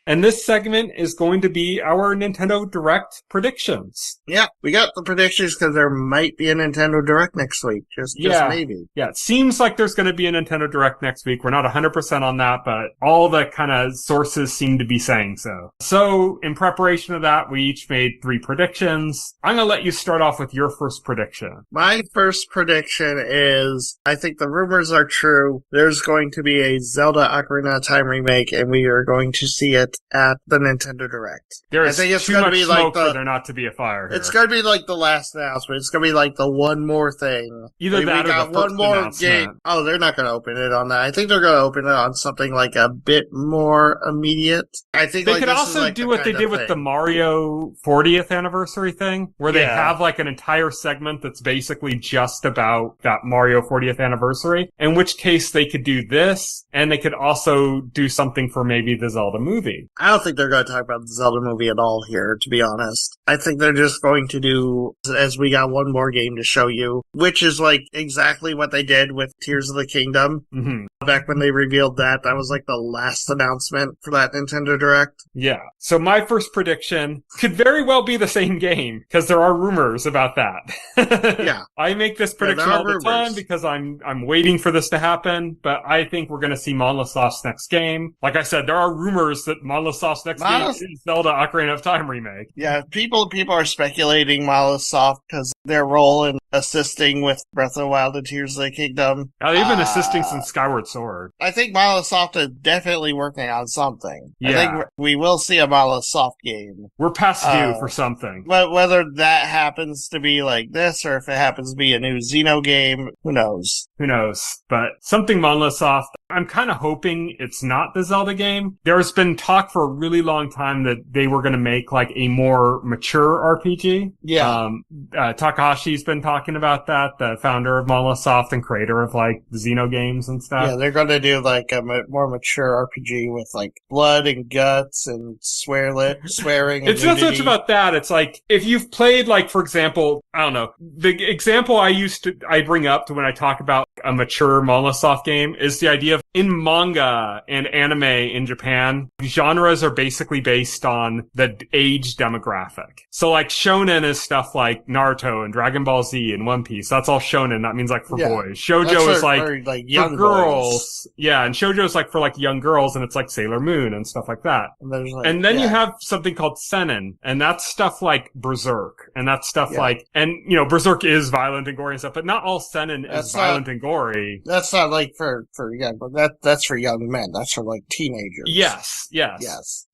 And this segment is going to be our Nintendo Direct predictions. Yeah, we got the predictions because there might be a Nintendo Direct next week. Just maybe. Yeah, it seems like there's going to be a Nintendo Direct next week. We're not 100% on that, but all the kind of sources seem to be saying so. So, in preparation of that, we each made 3 predictions. I'm going to let you start off with your first prediction. My first prediction is, I think the rumors are true. There's going to be a Zelda Ocarina of Time remake, and we are going to see it at the Nintendo Direct. There is too much smoke for there not to be a fire here. It's going to be like the last announcement. It's going to be like the one more thing. Either like, that or the first announcement. Game. Oh, they're not going to open it on that. I think they're going to open it on something like a bit more immediate. I think they could also do what they did with the Mario 40th anniversary thing, where they have like an entire segment that's basically just about that Mario 40th anniversary, in which case they could do this, and they could also do something for maybe the Zelda movie. I don't think they're going to talk about the Zelda movie at all here, to be honest. I think they're just going to do, as we got one more game to show you, which is like exactly what they did with Tears of the Kingdom. Mm-hmm. Back when they revealed that was like the last announcement for that Nintendo Direct. Yeah. So my first prediction could very well be the same game, because there are rumors about that. Yeah. I make this prediction all the time because I'm waiting for this to happen, but I think we're going to see Monolith Soft's next game. Like I said, there are rumors that Monolith Soft's next game is Zelda Ocarina of Time remake. Yeah, people are speculating Monolith Soft because their role in assisting with Breath of the Wild and Tears of the Kingdom. They've been assisting since Skyward Sword. I think Monolith Soft is definitely working on something. Yeah. I think we will see a Monolith Soft game. We're past due for something. But whether that happens to be like this or if it happens to be a new Xeno game, who knows? Who knows? But something Monolith Soft, I'm kind of hoping it's not the Zelda game. There's been talk for a really long time that they were going to make like a more mature RPG. Yeah. Takahashi's been talking about that, the founder of Monolith Soft and creator of like the Xeno games and stuff. Yeah, they're going to do like a more mature RPG with like blood and guts and swearing. It's not so much about that. It's like, if you've played like, for example, I don't know, the example I bring up to when I talk about a mature Monolith Soft game is the idea of in manga and anime in Japan, genres are basically based on the age demographic. So like shonen is stuff like Naruto and Dragon Ball Z and One Piece. That's all shonen. That means like for boys. Shoujo is like young for girls. Boys. Yeah, and shoujo is like for like young girls, and it's like Sailor Moon and stuff like that. And then you have something called seinen, and that's stuff like Berserk, and that's stuff like, and you know, Berserk is violent and gory and stuff, but not all seinen is violent and gory. That's not like for young, but that's for young men. That's for like teenagers. Yes.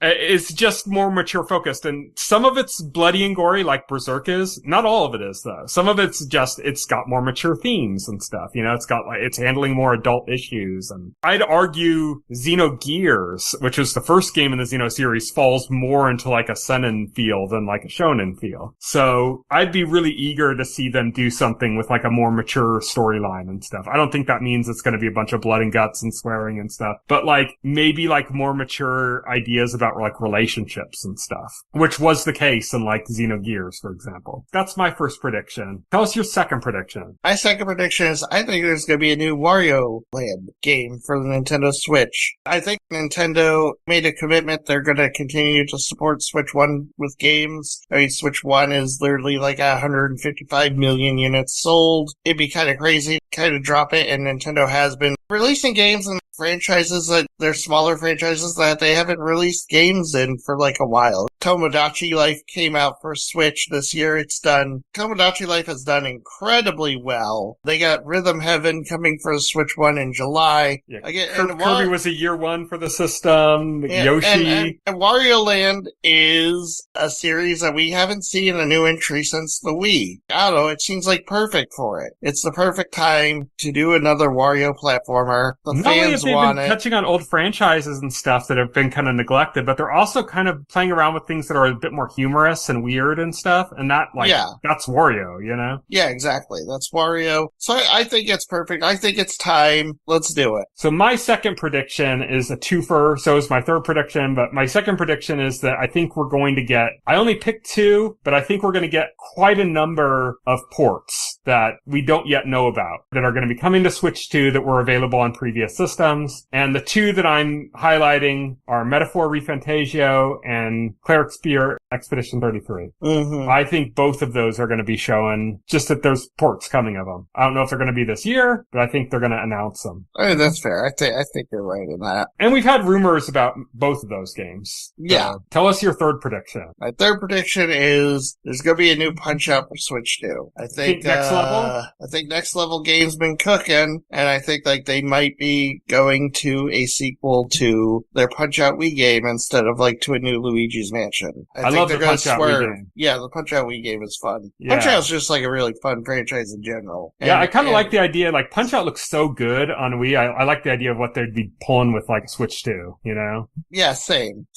It's just more mature focused, and some of it's bloody and gory like Berserk is. Not all of it is though. Some of it's just, it's got more mature themes and stuff. You know, it's got like, it's handling more adult issues. And I'd argue Xenogears, which was the first game in the Xeno series, falls more into like a seinen feel than like a shonen feel. So I'd be really eager to see them do something with like a more mature storyline and stuff. I don't think that means it's going to be a bunch of blood and guts and swearing and stuff, but like maybe like more mature ideas about like relationships and stuff, which was the case in like Xenogears, for example. That's my first prediction. Tell us your second prediction. My second prediction is I think there's going to be a new Wario Land game for the Nintendo Switch. I think Nintendo made a commitment they're going to continue to support Switch 1 with games. I mean, Switch 1 is literally like 155 million units sold. It'd be kind of crazy to kind of drop it, and Nintendo has been releasing games in franchises that they're smaller franchises that they haven't released games in for like a while. Tomodachi Life came out for Switch this year. Tomodachi Life has done incredibly well. They got Rhythm Heaven coming for the Switch 1 in July. Yeah. Kirby was a year one for the system. Yeah, Yoshi. And Wario Land is a series that we haven't seen a new entry since the Wii. I don't know, it seems like perfect for it. It's the perfect time to do another Wario platformer. The Not only have fans they want been it. touching on old franchises and stuff that have been kind of neglected, but they're also kind of playing around with things that are a bit more humorous and weird and stuff, and that's Wario, you know? Yeah, exactly. That's Wario. So I think it's perfect. I think it's time. Let's do it. So my second prediction is a twofer, so is my third prediction, but my second prediction is that I think we're going to get, I only picked two, but I think we're going to get quite a number of ports that we don't yet know about that are going to be coming to Switch 2 that were available on previous systems. And the two that I'm highlighting are Metaphor ReFantasio and Cleric Spear Expedition 33. Mm-hmm. I think both of those are going to be showing, just that there's ports coming of them. I don't know if they're going to be this year, but I think they're going to announce them. I mean, that's fair. I think you're right in that. And we've had rumors about both of those games. Yeah. So tell us your third prediction. My third prediction is there's going to be a new Punch-Out for Switch 2. I think Next Level? I think Next Level Games been cooking, and I think like they might be going to a sequel to their Punch-Out Wii game instead of like to a new Luigi's Mansion. I love the Punch-Out Wii game. Yeah, the Punch-Out Wii game is fun. Yeah. Punch-Out's just like a really fun franchise in general. Yeah, I kind of like the idea, like Punch-Out looks so good on Wii. I like the idea of what they'd be pulling with like Switch 2, you know? Yeah, same.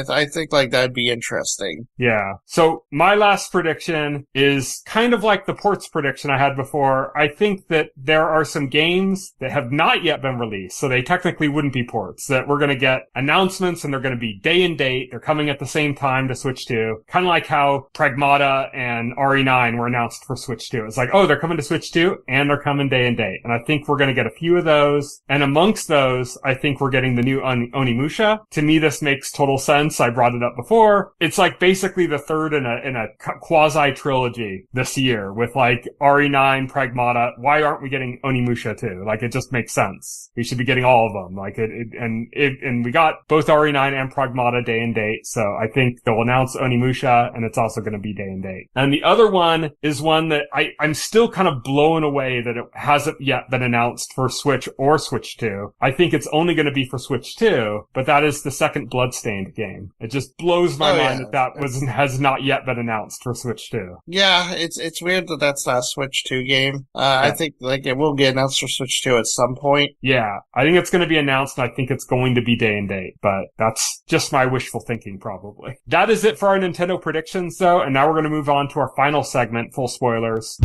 I think like that'd be interesting. Yeah. So my last prediction is kind of like the ports prediction I had before. I think that there are some games that have not yet been released, so they technically wouldn't be ports, that we're going to get announcements and they're going to be day and date. They're coming at the same time to Switch 2. Kind of like how Pragmata and RE9 were announced for Switch 2. It's like, oh, they're coming to Switch 2 and they're coming day and date. And I think we're going to get a few of those. And amongst those, I think we're getting the new Onimusha. To me, this makes total sense. I brought it up before. It's like basically the third in a quasi trilogy this year with like RE9, Pragmata. Why aren't we getting Onimusha too? Like, it just makes sense. We should be getting all of them. Like and we got both RE9 and Pragmata day and date. So I think they'll announce Onimusha, and it's also going to be day and date. And the other one is one that I'm still kind of blown away that it hasn't yet been announced for Switch or Switch 2. I think it's only going to be for Switch 2, but that is the second Bloodstained game. It just blows my mind that has not yet been announced for Switch 2. Yeah, it's weird that that's not a Switch 2 game. I think like it will get announced for Switch 2 at some point. Yeah, I think it's going to be announced, and I think it's going to be day and date, but that's just my wishful thinking probably. That is it for our Nintendo predictions though, and now we're going to move on to our final segment, full spoilers.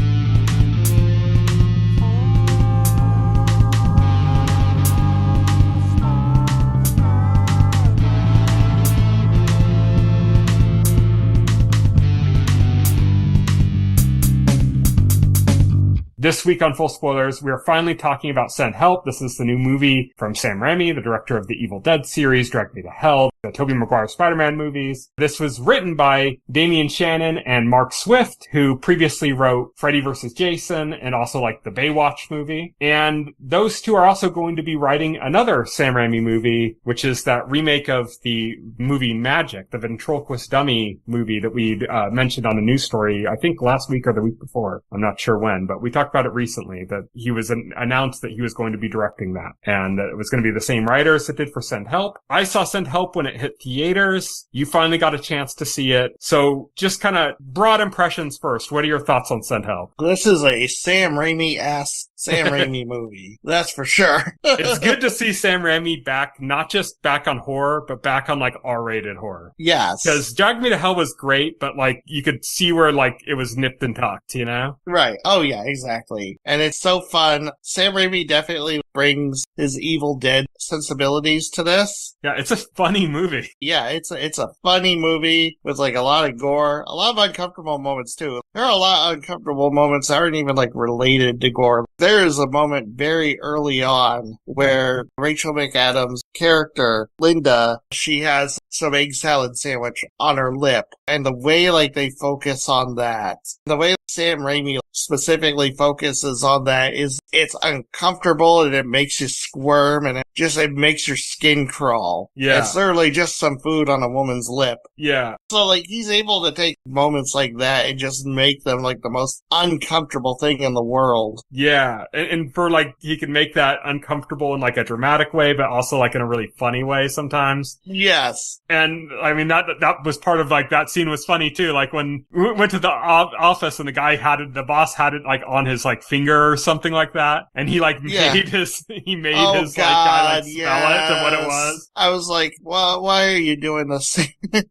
This week on Full Spoilers, we are finally talking about Send Help. This is the new movie from Sam Raimi, the director of the Evil Dead series, Drag Me to Hell, the Tobey Maguire Spider-Man movies. This was written by Damian Shannon and Mark Swift, who previously wrote Freddy vs. Jason and also like the Baywatch movie. And those two are also going to be writing another Sam Raimi movie, which is that remake of the movie Magic, the ventriloquist dummy movie that we mentioned on a news story, I think last week or the week before. I'm not sure when, but we talked about it recently, that he was announced that he was going to be directing that, and that it was going to be the same writers that did for Send Help. I saw Send Help when it hit theaters. You finally got a chance to see it. So just kind of broad impressions first. What are your thoughts on Send Help? This is a Sam Raimi-ass Sam Raimi movie. That's for sure. It's good to see Sam Raimi back, not just back on horror, but back on like R-rated horror. Yes. Because Drag Me to Hell was great, but like you could see where like it was nipped and tucked, you know? Right. Oh yeah, exactly. And it's so fun. Sam Raimi definitely brings his Evil Dead sensibilities to this. Yeah, it's a funny movie. Yeah, it's a funny movie with like a lot of gore, a lot of uncomfortable moments too. There are a lot of uncomfortable moments that aren't even like related to gore. There is a moment very early on where Rachel McAdams' character, Linda, she has some egg salad sandwich on her lip. And the way, like, they focus on that, the way Sam Raimi specifically focuses on that is it's uncomfortable and it makes you squirm and it makes your skin crawl. Yeah. It's literally just some food on a woman's lip. Yeah. So, like, he's able to take moments like that and just make them, like, the most uncomfortable thing in the world. Yeah. And for, like, he can make that uncomfortable in, like, a dramatic way, but also, like, in a really funny way sometimes. Yes. And, I mean, that was part of, like, that scene was funny, too. Like, when we went to the office and the boss had it, like, on his, like, finger or something like that. And he, like, made his guy, like, smell it to what it was. I was like, well, why are you doing this?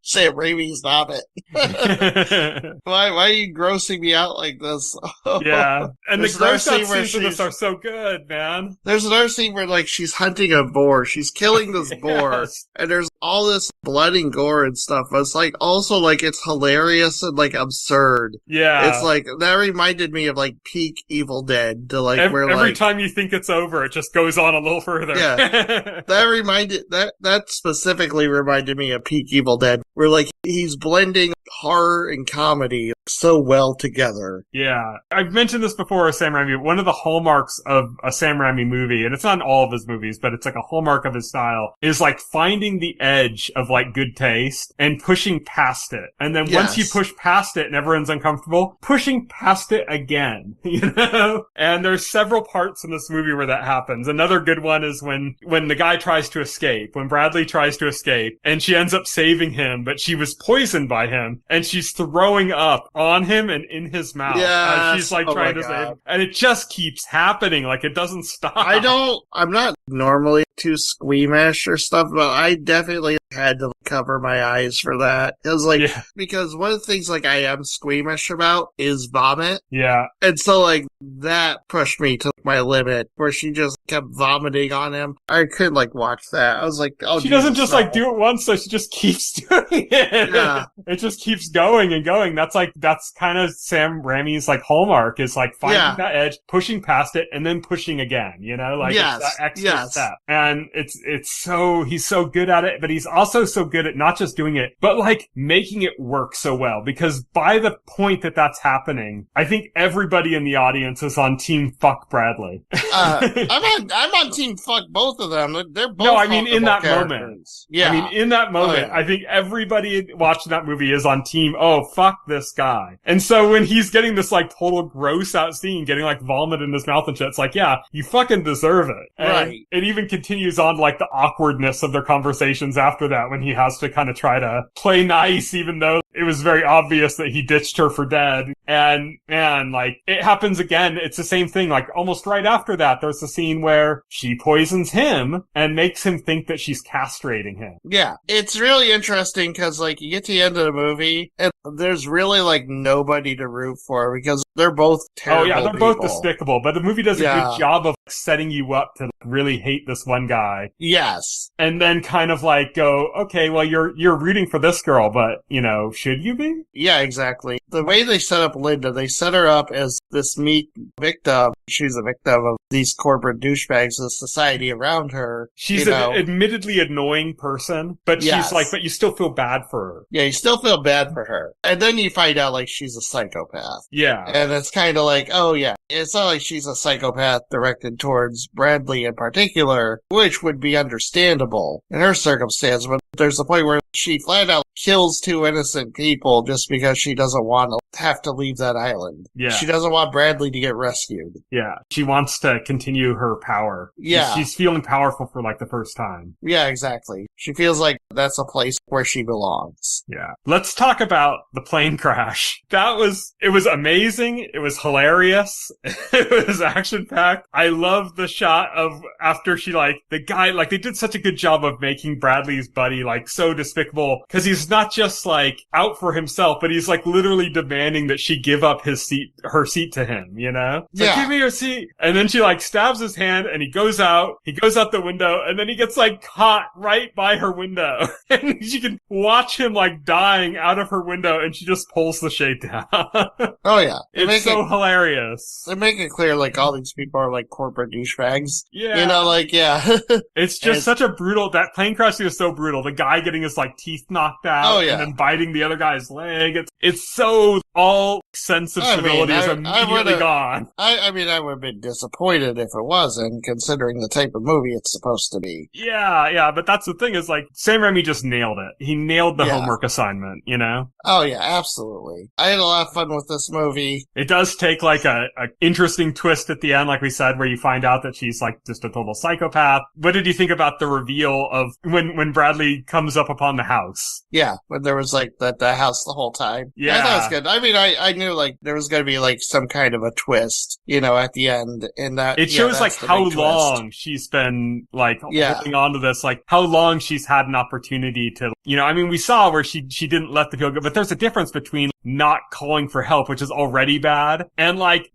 Sam Raimi, stop it. Why are you grossing me out like this? Yeah. And the gross out scenes of this are so good, man. There's another scene where, like, she's hunting a boar. She's killing this boar. Yes. And there's all this blood and gore and stuff. But it's, like, also, like, it's hilarious and, like, absurd. Yeah. It's, like, that reminded me of, like, peak Evil Dead. To, like, every time you think it's over, it just goes on a little further. Yeah. That specifically reminded me of peak Evil Dead, where, like, he's blending horror and comedy so well together. Yeah. I've mentioned this before with Sam Raimi. One of the hallmarks of a Sam Raimi movie, and it's not in all of his movies, but it's like a hallmark of his style, is like finding the edge of like good taste and pushing past it. And then once you push past it and everyone's uncomfortable, pushing past it again, you know? And there's several parts in this movie where that happens. Another good one is when the guy tries to escape, when Bradley tries to escape, and she ends up saving him, but she was poisoned by him, and she's throwing up on him and in his mouth as she's like trying to save him. And it just keeps happening, like it doesn't stop. I'm not normally too squeamish or stuff, but I definitely had to cover my eyes for that. It was like, because one of the things like I am squeamish about is vomit. Yeah. And so like that pushed me to my limit where she just kept vomiting on him. I couldn't like watch that. I was like, oh, she doesn't just like do it once, so she just keeps doing it. Yeah. It just keeps going and going. That's kind of Sam Raimi's like hallmark is like finding that edge, pushing past it, and then pushing again, you know? Like it's that extra step. And he's so good at it, but he's also so good at not just doing it, but like making it work so well. Because by the point that that's happening, I think everybody in the audience is on team fuck Bradley. I'm on team fuck both of them. They're both No, I mean in that characters. moment. Yeah. I mean in that moment, I think everybody watching that movie is on team, oh, fuck this guy. And so when he's getting this like total gross out scene, getting like vomit in his mouth and shit, it's like, yeah, you fucking deserve it. And right. It even continues on like the awkwardness of their conversations after that when he has to kind of try to play nice even though it was very obvious that he ditched her for dead. And man, like it happens again. It's the same thing. Like almost right after that, there's a scene where she poisons him and makes him think that she's castrating him. Yeah. It's really interesting because like you get to the end of the movie and there's really like nobody to root for because they're both terrible. Oh yeah, they're people. both despicable, but the movie does a good job of setting you up to really hate this one guy. Yes. And then kind of like go, okay, well you're rooting for this girl, but you know, should you be? Yeah, exactly. The way they set up Linda, they set her up as this meek victim. She's a victim of these corporate douchebags of society around her. She's an admittedly annoying person, but she's like, but you still feel bad for her. Yeah, you still feel bad for her. And then you find out like she's a psychopath. Yeah. And it's kind of like, oh yeah, it's not like she's a psychopath directed towards Bradley in particular, which would be understandable in her circumstance, but there's a point where she flat out kills two innocent people just because she doesn't want to have to leave that island. Yeah. She doesn't want Bradley to get rescued. Yeah. She wants to continue her power. Yeah. She's feeling powerful for like the first time. Yeah, exactly. She feels like that's a place where she belongs. Yeah. Let's talk about the plane crash. It was amazing. It was hilarious. It was action-packed. I love the shot of after she the guy, they did such a good job of making Bradley's buddy so despicable because he's not just out for himself, but he's literally demanding that she give up her seat to him, you know? It's give me your seat. And then she stabs his hand and he goes out the window and then he gets caught right by her window and she can watch him dying out of her window and she just pulls the shade down. Oh yeah. It's so hilarious. They make it clear all these people are corporate douchebags. Yeah. You know, yeah. It's just such a brutal, that plane crash was so brutal. The guy getting his like teeth knocked out, Oh, yeah. and then biting the other guy's leg. It's so all sense of civility is immediately gone. I mean, I would have been disappointed if it wasn't, considering the type of movie it's supposed to be. Yeah, but that's the thing is like, Sam Raimi just nailed it. He nailed the homework assignment, you know? Oh yeah, absolutely. I had a lot of fun with this movie. It does take like a interesting twist at the end, like we said, where you find out that she's like just a total psychopath. What did you think about the reveal of when Bradley comes up upon the house? Yeah, when there was like the house the whole time. Yeah. I thought it was good. I mean, I knew like there was going to be like some kind of a twist, you know, at the end. And that it shows like how long she's been like holding on to this, like how long she's had an opportunity to, you know, I mean, we saw where she didn't let the people go, but there's a difference between not calling for help, which is already bad, and like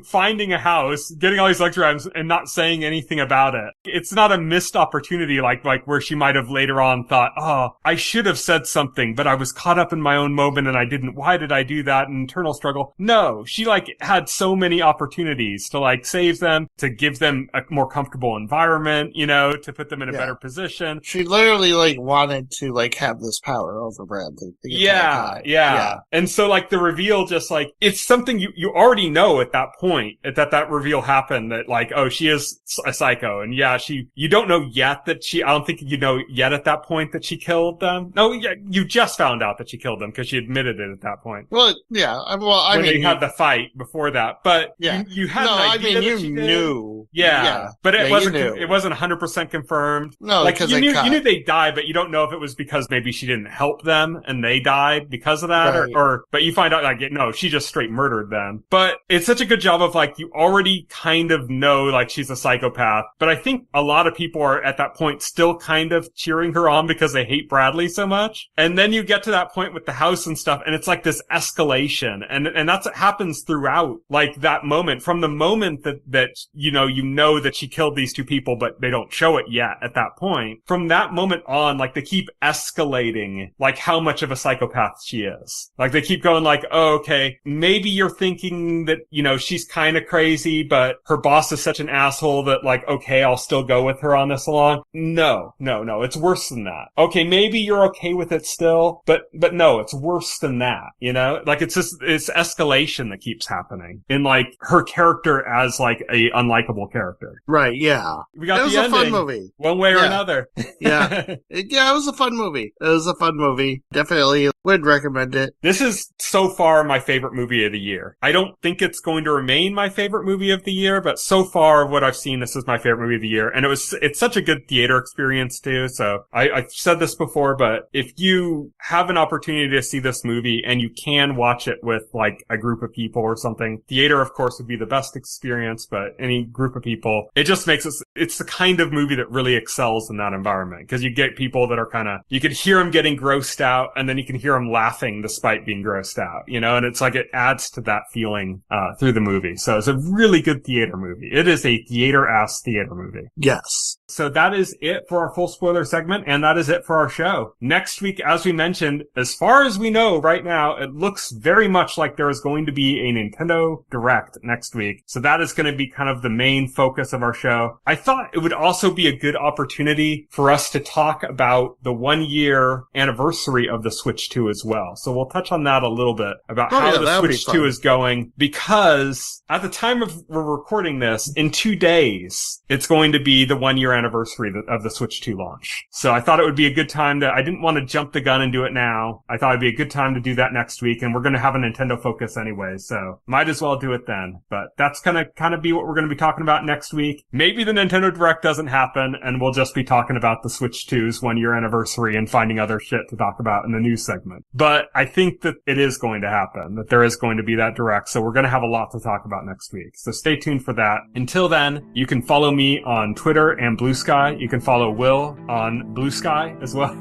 finding a house, getting all these lecture items and not saying anything about it. It's not a missed opportunity like where she might have later on thought, oh, I should have said something, but I was caught up in my own moment and I didn't. Why did I do that? An internal struggle. No, she like had so many opportunities to like save them, to give them a more comfortable environment, you know, to put them in a better position. She literally like wanted to like have this power over Bradley. Yeah. And so like the reveal just like, it's something you already know at that point, that reveal happened, that like, oh, she is a psycho. And yeah, you don't know yet that I don't think you know yet at that point that she killed them. No, yeah, you just found out that she killed them because she admitted it at that point. Well, yeah. Well, I mean, they had the fight before that, but you had an idea that she knew. Yeah. But it wasn't 100% confirmed. No, like you knew they died, but you don't know if it was because maybe she didn't help them and they died because of that, right. But you find out like, no, she just straight murdered them. But it's such a good job of like, you already kind of know like she's a psychopath, but I think a lot of people are at that point still kind of cheering her on because they hate Bradley so much. And then you get to that point with the house and stuff, and it's like this escalation, and that's what happens throughout like that moment, from the moment that you know that she killed these two people, but they don't show it yet at that point. From that moment on, like they keep escalating like how much of a psychopath she is. Like they keep going like, oh, okay, maybe you're thinking that, you know, she's kind of crazy, but her boss is such an asshole that like, okay, I'll still go with her on this along. No, it's worse than that. Okay, maybe you're okay with it still, but no, it's worse than that, you know? Like it's escalation that keeps happening in like her character as like a unlikable character. Right, yeah. We got it was the ending, a fun movie. One way or another. Yeah. Yeah, it was a fun movie. Definitely would recommend it. This is so far my favorite movie of the year. I don't think it's going to remain my favorite movie of the year, but so far what I've seen, this is my favorite movie of the year. And it's such a good theater experience too. So I've said this before, but if you have an opportunity to see this movie and you can watch it with like a group of people or something, theater of course would be the best experience, but any group of people, it just makes it's the kind of movie that really excels in that environment. Cause you get people that are you can hear them getting grossed out, and then you can hear them laughing despite being grossed out, you know, and it's like it adds to that feeling through the movie. So it's a really good theater movie. It is a theater-ass theater movie. Yes. So that is it for our full spoiler segment, and that is it for our show. Next week, as we mentioned, as far as we know right now, it looks very much like there is going to be a Nintendo Direct next week. So that is going to be kind of the main focus of our show. I thought it would also be a good opportunity for us to talk about the 1-year anniversary of the Switch 2 as well. So we'll touch on that a little bit about how the Switch 2 is going, because at the time of we're recording this, in 2 days, it's going to be the 1-year anniversary of the Switch 2 launch. So I thought it would be a good time I didn't want to jump the gun and do it now. I thought it'd be a good time to do that next week, and we're going to have a Nintendo focus anyway, so might as well do it then. But that's gonna kind of be what we're going to be talking about next week. Maybe the Nintendo Direct doesn't happen, and we'll just be talking about the Switch 2's 1-year anniversary and finding other shit to talk about in the news segment. But I think that it is going to happen, that there is going to be that Direct, so we're going to have a lot to talk about next week. So stay tuned for that. Until then, you can follow me on Twitter and Blue Sky. You can follow Will on Blue Sky as well.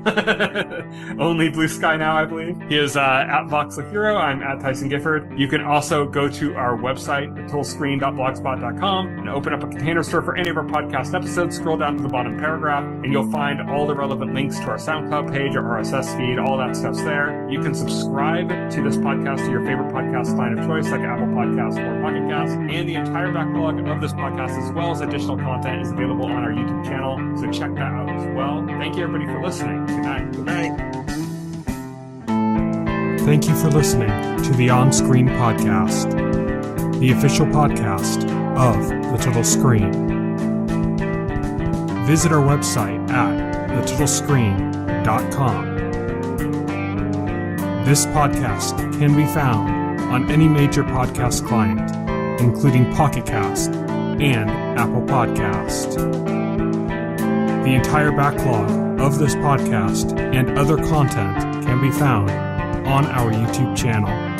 Only Blue Sky now, I believe. He is at Voxel Hero. I'm at Tyson Gifford. You can also go to our website, totalscreen.blogspot.com, and open up a container store for any of our podcast episodes. Scroll down to the bottom paragraph, and you'll find all the relevant links to our SoundCloud SoundCloud page, our RSS feed, all that stuff's there. You can subscribe to this podcast to your favorite podcast client of choice, like Apple Podcasts or Pocket Casts, and the entire backlog of this podcast, as well as additional content, is available on our YouTube channel, so check that out as well. Thank you, everybody, for listening. Good night. Good night. Thank you for listening to the OnScreen podcast, the official podcast of The Total Screen. Visit our website at thetotalscreen.com. This podcast can be found on any major podcast client, including Pocket Cast and Apple Podcast. The entire backlog of this podcast and other content can be found on our YouTube channel.